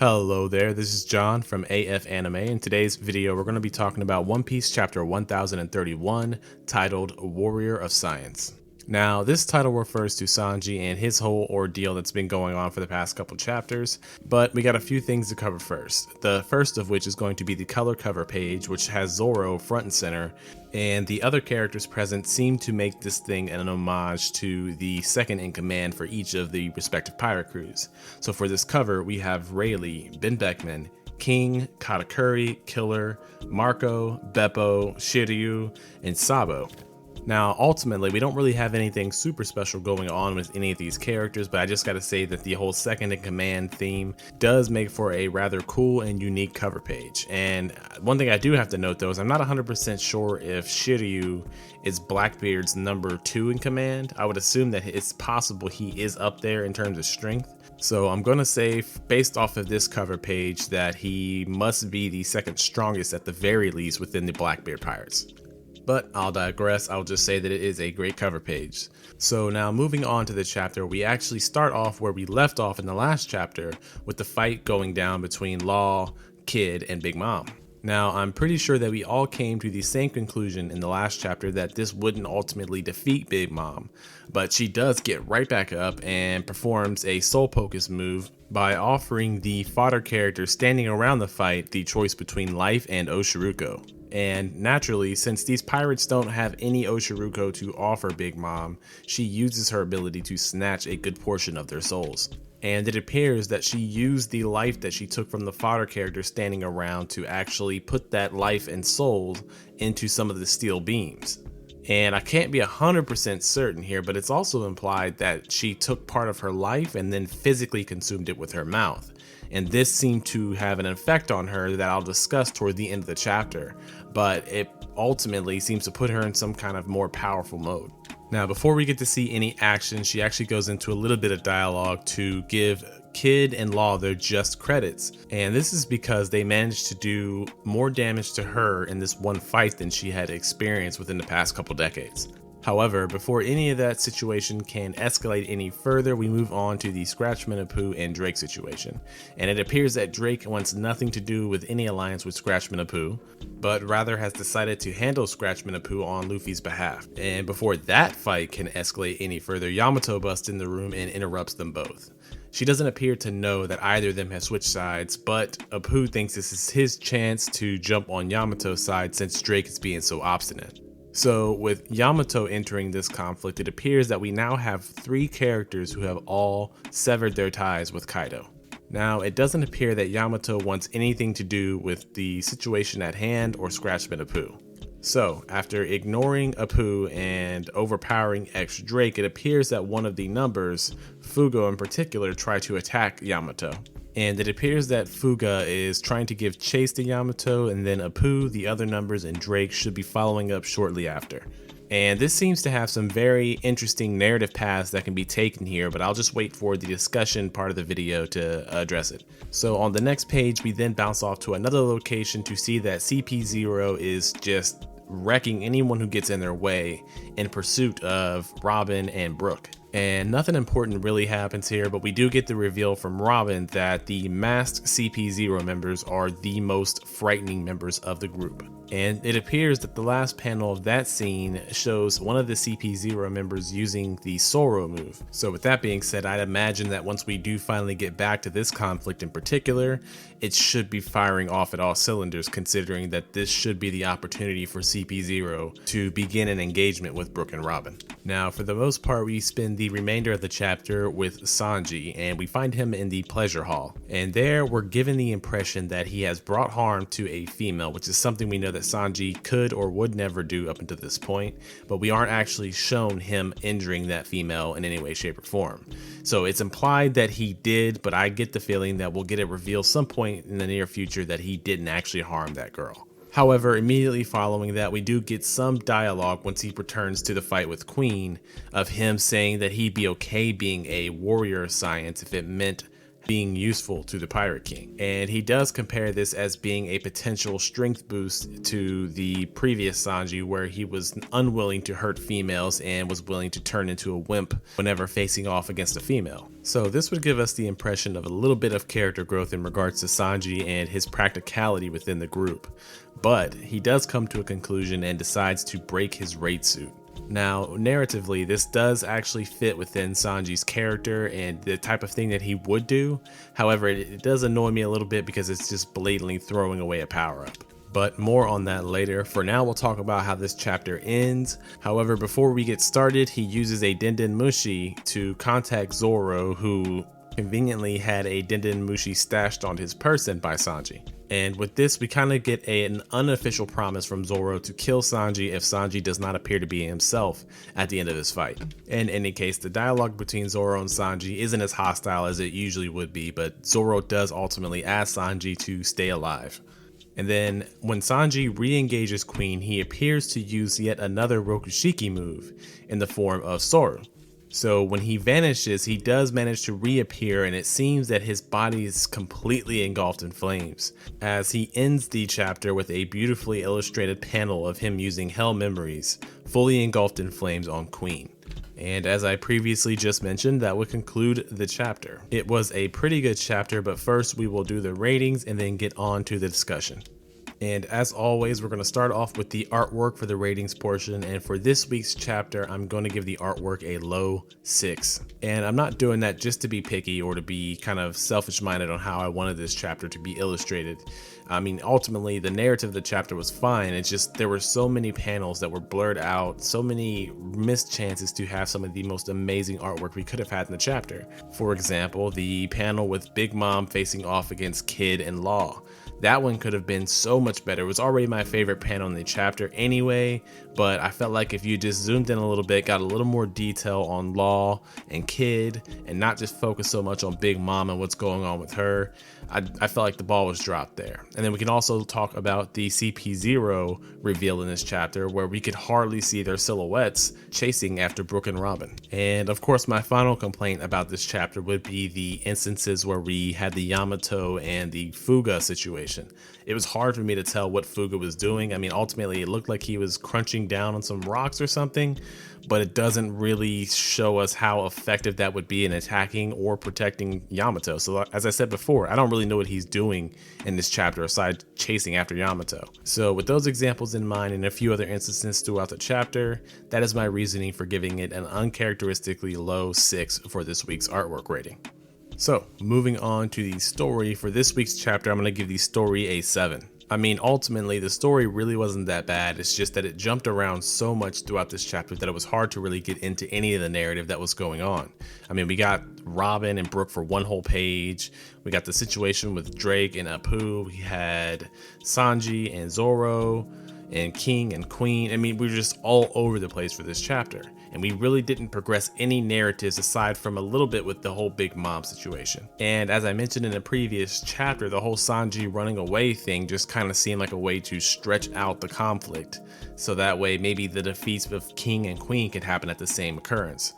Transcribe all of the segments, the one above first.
Hello there, this is John from AF Anime. In today's video, we're going to be talking about One Piece chapter 1031, titled Warrior of Science. Now, this title refers to Sanji and his whole ordeal that's been going on for the past couple chapters, but we got a few things to cover first. The first of which is going to be the color cover page, which has Zoro front and center, and the other characters present seem to make this thing an homage to the second in command for each of the respective pirate crews. So for this cover, we have Rayleigh, Ben Beckman, King, Katakuri, Killer, Marco, Beppo, Shiryu, and Sabo. Now, ultimately, we don't really have anything super special going on with any of these characters, but I just gotta say that the whole second in command theme does make for a rather cool and unique cover page. And one thing I do have to note though is I'm not 100% sure if Shiryu is Blackbeard's number 2 in command. I would assume that it's possible he is up there in terms of strength. So I'm gonna say, based off of this cover page, that he must be the second strongest at the very least within the Blackbeard Pirates. But I'll digress, I'll just say that it is a great cover page. So now moving on to the chapter, we actually start off where we left off in the last chapter with the fight going down between Law, Kid, and Big Mom. Now, I'm pretty sure that we all came to the same conclusion in the last chapter that this wouldn't ultimately defeat Big Mom, but she does get right back up and performs a soul focus move by offering the fodder character standing around the fight the choice between life and Oshiruko. And naturally, since these pirates don't have any Oshiruko to offer Big Mom, she uses her ability to snatch a good portion of their souls. And it appears that she used the life that she took from the fodder character standing around to actually put that life and soul into some of the steel beams. And I can't be 100% certain here, but it's also implied that she took part of her life and then physically consumed it with her mouth. And this seemed to have an effect on her that I'll discuss toward the end of the chapter, but it ultimately seems to put her in some kind of more powerful mode. Now, before we get to see any action, she actually goes into a little bit of dialogue to give Kid and Law their just credits, and this is because they managed to do more damage to her in this one fight than she had experienced within the past couple decades. However, before any of that situation can escalate any further, we move on to the Scratchman Apu and Drake situation. And it appears that Drake wants nothing to do with any alliance with Scratchman Apu, but rather has decided to handle Scratchman Apu on Luffy's behalf. And before that fight can escalate any further, Yamato busts in the room and interrupts them both. She doesn't appear to know that either of them has switched sides, but Apu thinks this is his chance to jump on Yamato's side since Drake is being so obstinate. So with Yamato entering this conflict, it appears that we now have 3 characters who have all severed their ties with Kaido. Now, it doesn't appear that Yamato wants anything to do with the situation at hand or Scratchman Apu. So, after ignoring Apu and overpowering X Drake, it appears that one of the numbers, Fugo in particular, tried to attack Yamato. And it appears that Fuga is trying to give chase to Yamato, and then Apu, the other numbers, and Drake should be following up shortly after. And this seems to have some very interesting narrative paths that can be taken here, but I'll just wait for the discussion part of the video to address it. So on the next page, we then bounce off to another location to see that CP0 is just wrecking anyone who gets in their way in pursuit of Robin and Brooke. And nothing important really happens here, but we do get the reveal from Robin that the masked CP0 members are the most frightening members of the group. And it appears that the last panel of that scene shows one of the CP0 members using the Soro move. So with that being said, I'd imagine that once we do finally get back to this conflict in particular, it should be firing off at all cylinders, considering that this should be the opportunity for CP0 to begin an engagement with Brooke and Robin. Now, for the most part, we spend the remainder of the chapter with Sanji, and we find him in the pleasure hall. And there, we're given the impression that he has brought harm to a female, which is something we know that Sanji could or would never do up until this point, but we aren't actually shown him injuring that female in any way, shape, or form. So it's implied that he did, but I get the feeling that we'll get it revealed some point in the near future that he didn't actually harm that girl. However, immediately following that, we do get some dialogue once he returns to the fight with Queen, of him saying that he'd be okay being a warrior of science if it meant being useful to the Pirate King. And he does compare this as being a potential strength boost to the previous Sanji, where he was unwilling to hurt females and was willing to turn into a wimp whenever facing off against a female. So this would give us the impression of a little bit of character growth in regards to Sanji and his practicality within the group. But he does come to a conclusion and decides to break his raid suit. Now, narratively, this does actually fit within Sanji's character and the type of thing that he would do. However, it does annoy me a little bit because it's just blatantly throwing away a power-up. But more on that later. For now, we'll talk about how this chapter ends. However, before we get started, he uses a Denden Mushi to contact Zoro, who conveniently had a Denden Mushi stashed on his person by Sanji. And with this, we kind of get an unofficial promise from Zoro to kill Sanji if Sanji does not appear to be himself at the end of this fight. In any case, the dialogue between Zoro and Sanji isn't as hostile as it usually would be, but Zoro does ultimately ask Sanji to stay alive. And then when Sanji re-engages Queen, he appears to use yet another Rokushiki move in the form of Soru. So when he vanishes, he does manage to reappear, and it seems that his body is completely engulfed in flames, as he ends the chapter with a beautifully illustrated panel of him using Hell Memories, fully engulfed in flames on Queen. And as I previously just mentioned, that would conclude the chapter. It was a pretty good chapter, but first we will do the ratings and then get on to the discussion. And as always, we're going to start off with the artwork for the ratings portion. And for this week's chapter, I'm going to give the artwork a low 6. And I'm not doing that just to be picky or to be kind of selfish minded on how I wanted this chapter to be illustrated. I mean, ultimately, the narrative of the chapter was fine. It's just there were so many panels that were blurred out, so many missed chances to have some of the most amazing artwork we could have had in the chapter. For example, the panel with Big Mom facing off against Kid and Law. That one could have been so much better. It was already my favorite panel in the chapter anyway, but I felt like if you just zoomed in a little bit, got a little more detail on Law and Kid, and not just focus so much on Big Mom and what's going on with her, I felt like the ball was dropped there. And then we can also talk about the CP0 reveal in this chapter, where we could hardly see their silhouettes chasing after Brook and Robin. And of course, my final complaint about this chapter would be the instances where we had the Yamato and the Fuga situation. It was hard for me to tell what Fuga was doing. I mean, ultimately, it looked like he was crunching down on some rocks or something, but it doesn't really show us how effective that would be in attacking or protecting Yamato. So as I said before, I don't really know what he's doing in this chapter aside chasing after Yamato. So with those examples in mind and a few other instances throughout the chapter, that is my reasoning for giving it an uncharacteristically low 6 for this week's artwork rating. So moving on to the story, for this week's chapter, I'm going to give the story a 7. I mean, ultimately, the story really wasn't that bad. It's just that it jumped around so much throughout this chapter that it was hard to really get into any of the narrative that was going on. I mean, we got Robin and Brook for one whole page. We got the situation with Drake and Apu. We had Sanji and Zoro and King and Queen. I mean, we were just all over the place for this chapter. And we really didn't progress any narratives aside from a little bit with the whole Big Mom situation. And as I mentioned in a previous chapter, the whole Sanji running away thing just kind of seemed like a way to stretch out the conflict. So that way maybe the defeats of King and Queen could happen at the same occurrence.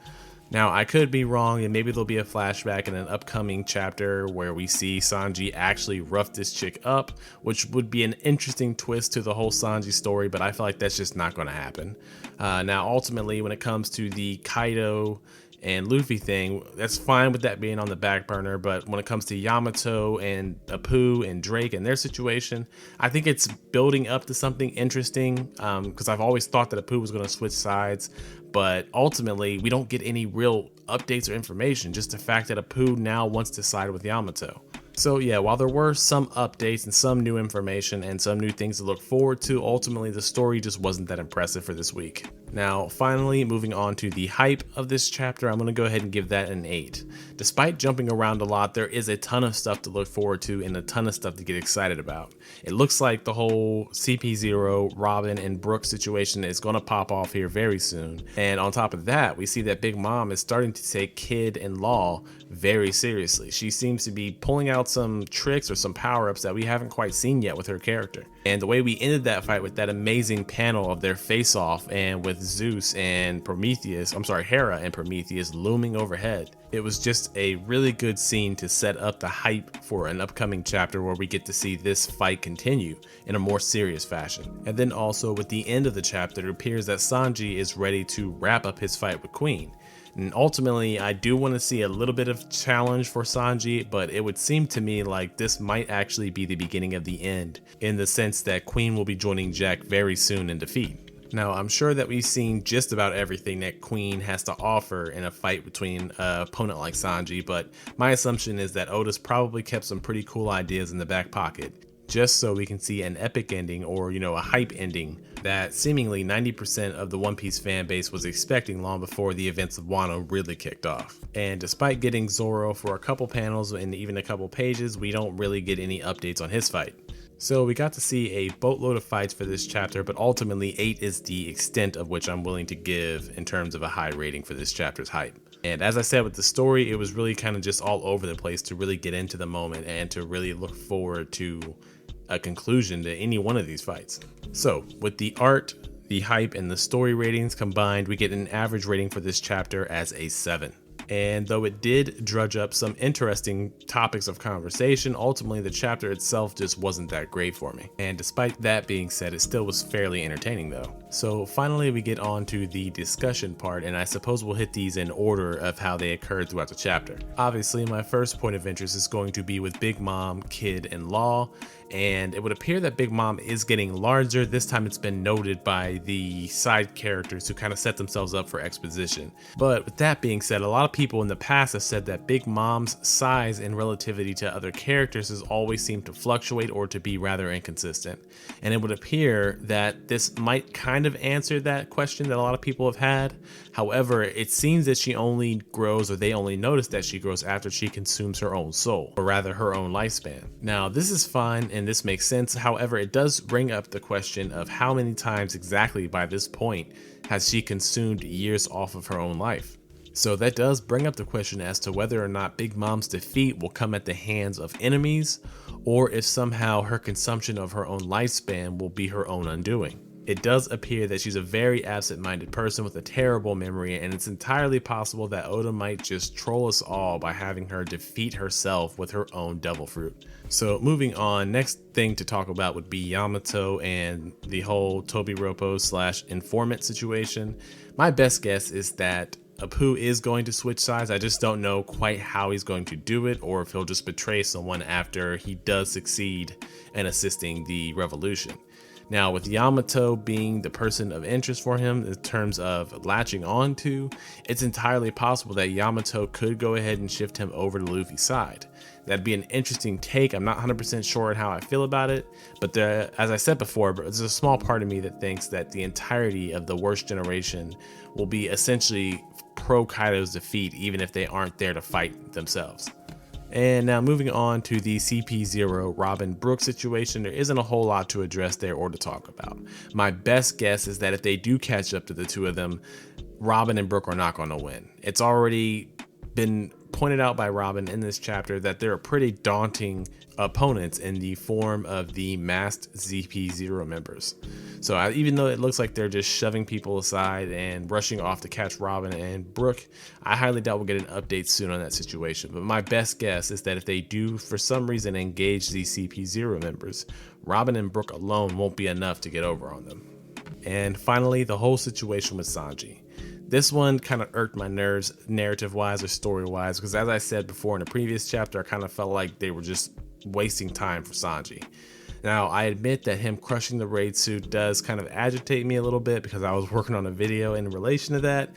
Now, I could be wrong, and maybe there'll be a flashback in an upcoming chapter where we see Sanji actually rough this chick up, which would be an interesting twist to the whole Sanji story, but I feel like that's just not going to happen. Now, ultimately, when it comes to the Kaido and Luffy thing, that's fine with that being on the back burner, but when it comes to Yamato and Apu and Drake and their situation, I think it's building up to something interesting, because I've always thought that Apu was going to switch sides, but ultimately we don't get any real updates or information, just the fact that Apu now wants to side with Yamato. So yeah, while there were some updates and some new information and some new things to look forward to, ultimately the story just wasn't that impressive for this week. Now, finally, moving on to the hype of this chapter, I'm going to go ahead and give that an 8. Despite jumping around a lot, there is a ton of stuff to look forward to and a ton of stuff to get excited about. It looks like the whole CP0, Robin, and Brook situation is going to pop off here very soon. And on top of that, we see that Big Mom is starting to take Kid and Law very seriously. She seems to be pulling out some tricks or some power-ups that we haven't quite seen yet with her character. And the way we ended that fight with that amazing panel of their face-off and with Zeus and Prometheus, I'm sorry, Hera and Prometheus looming overhead. It was just a really good scene to set up the hype for an upcoming chapter where we get to see this fight continue in a more serious fashion. And then also with the end of the chapter, it appears that Sanji is ready to wrap up his fight with Queen. And ultimately, I do want to see a little bit of challenge for Sanji, but it would seem to me like this might actually be the beginning of the end, in the sense that Queen will be joining Jack very soon in defeat. Now, I'm sure that we've seen just about everything that Queen has to offer in a fight between an opponent like Sanji, but my assumption is that Oda's probably kept some pretty cool ideas in the back pocket, just so we can see an epic ending, or a hype ending that seemingly 90% of the One Piece fan base was expecting long before the events of Wano really kicked off. And despite getting Zoro for a couple panels and even a couple pages, we don't really get any updates on his fight. So we got to see a boatload of fights for this chapter, but ultimately 8 is the extent of which I'm willing to give in terms of a high rating for this chapter's hype. And as I said with the story, it was really kind of just all over the place to really get into the moment and to really look forward to a conclusion to any one of these fights. So with the art, the hype, and the story ratings combined, we get an average rating for this chapter as a 7. And though it did drudge up some interesting topics of conversation, ultimately the chapter itself just wasn't that great for me. And despite that being said, it still was fairly entertaining though. So finally we get on to the discussion part, and I suppose we'll hit these in order of how they occurred throughout the chapter. Obviously my first point of interest is going to be with Big Mom, Kid, and Law. And it would appear that Big Mom is getting larger. This time it's been noted by the side characters who kind of set themselves up for exposition. But with that being said, a lot of people in the past have said that Big Mom's size in relativity to other characters has always seemed to fluctuate or to be rather inconsistent. And it would appear that this might kind of answer that question that a lot of people have had. However, it seems that she only grows, or they only notice that she grows after she consumes her own soul, or rather her own lifespan. Now, this is fine and this makes sense. However, it does bring up the question of how many times exactly by this point has she consumed years off of her own life. So that does bring up the question as to whether or not Big Mom's defeat will come at the hands of enemies, or if somehow her consumption of her own lifespan will be her own undoing. It does appear that she's a very absent-minded person with a terrible memory, and it's entirely possible that Oda might just troll us all by having her defeat herself with her own devil fruit. So moving on, next thing to talk about would be Yamato and the whole Tobiropo / informant situation. My best guess is that Apu is going to switch sides. I just don't know quite how he's going to do it, or if he'll just betray someone after he does succeed in assisting the revolution. Now, with Yamato being the person of interest for him in terms of latching on to, it's entirely possible that Yamato could go ahead and shift him over to Luffy's side. That'd be an interesting take. I'm not 100% sure on how I feel about it, but as I said before, there's a small part of me that thinks that the entirety of the worst generation will be essentially pro Kaido's defeat, even if they aren't there to fight themselves. And now moving on to the CP0 Robin Brook situation, there isn't a whole lot to address there or to talk about. My best guess is that if they do catch up to the two of them, Robin and Brook are not going to win. It's already been pointed out by Robin in this chapter that they're pretty daunting opponents in the form of the masked CP0 members. So even though it looks like they're just shoving people aside and rushing off to catch Robin and Brook, I highly doubt we'll get an update soon on that situation. But my best guess is that if they do for some reason engage these CP0 members, Robin and Brook alone won't be enough to get over on them. And finally, the whole situation with Sanji. This one kind of irked my nerves narrative-wise or story-wise, because as I said before in the previous chapter, I kind of felt like they were just wasting time for Sanji. Now, I admit that him crushing the raid suit does kind of agitate me a little bit because I was working on a video in relation to that,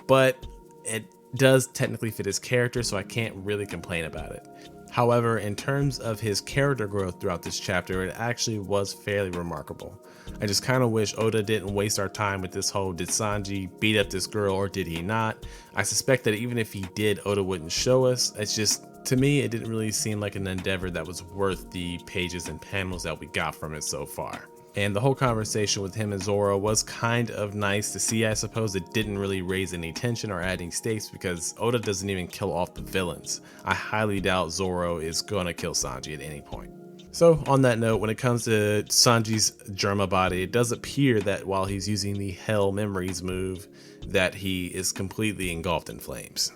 but it does technically fit his character, so I can't really complain about it. However, in terms of his character growth throughout this chapter, it actually was fairly remarkable. I just kind of wish Oda didn't waste our time with this whole, did Sanji beat up this girl or did he not? I suspect that even if he did, Oda wouldn't show us. It's just, to me, it didn't really seem like an endeavor that was worth the pages and panels that we got from it so far. And the whole conversation with him and Zoro was kind of nice to see. I suppose it didn't really raise any tension or add any stakes because Oda doesn't even kill off the villains. I highly doubt Zoro is gonna kill Sanji at any point. So on that note, when it comes to Sanji's Germa body, it does appear that while he's using the Hell Memories move, that he is completely engulfed in flames.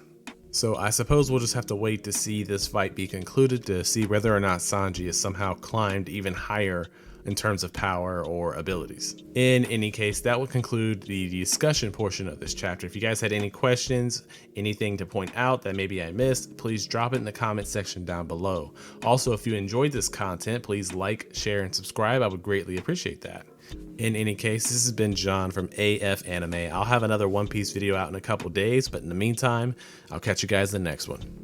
So I suppose we'll just have to wait to see this fight be concluded to see whether or not Sanji has somehow climbed even higher in terms of power or abilities. In any case, that will conclude the discussion portion of this chapter. If you guys had any questions, anything to point out that maybe I missed, please drop it in the comment section down below. Also, if you enjoyed this content, please like, share, and subscribe. I would greatly appreciate that. In any case, this has been John from AF Anime. I'll have another One Piece video out in a couple days, but in the meantime, I'll catch you guys in the next one.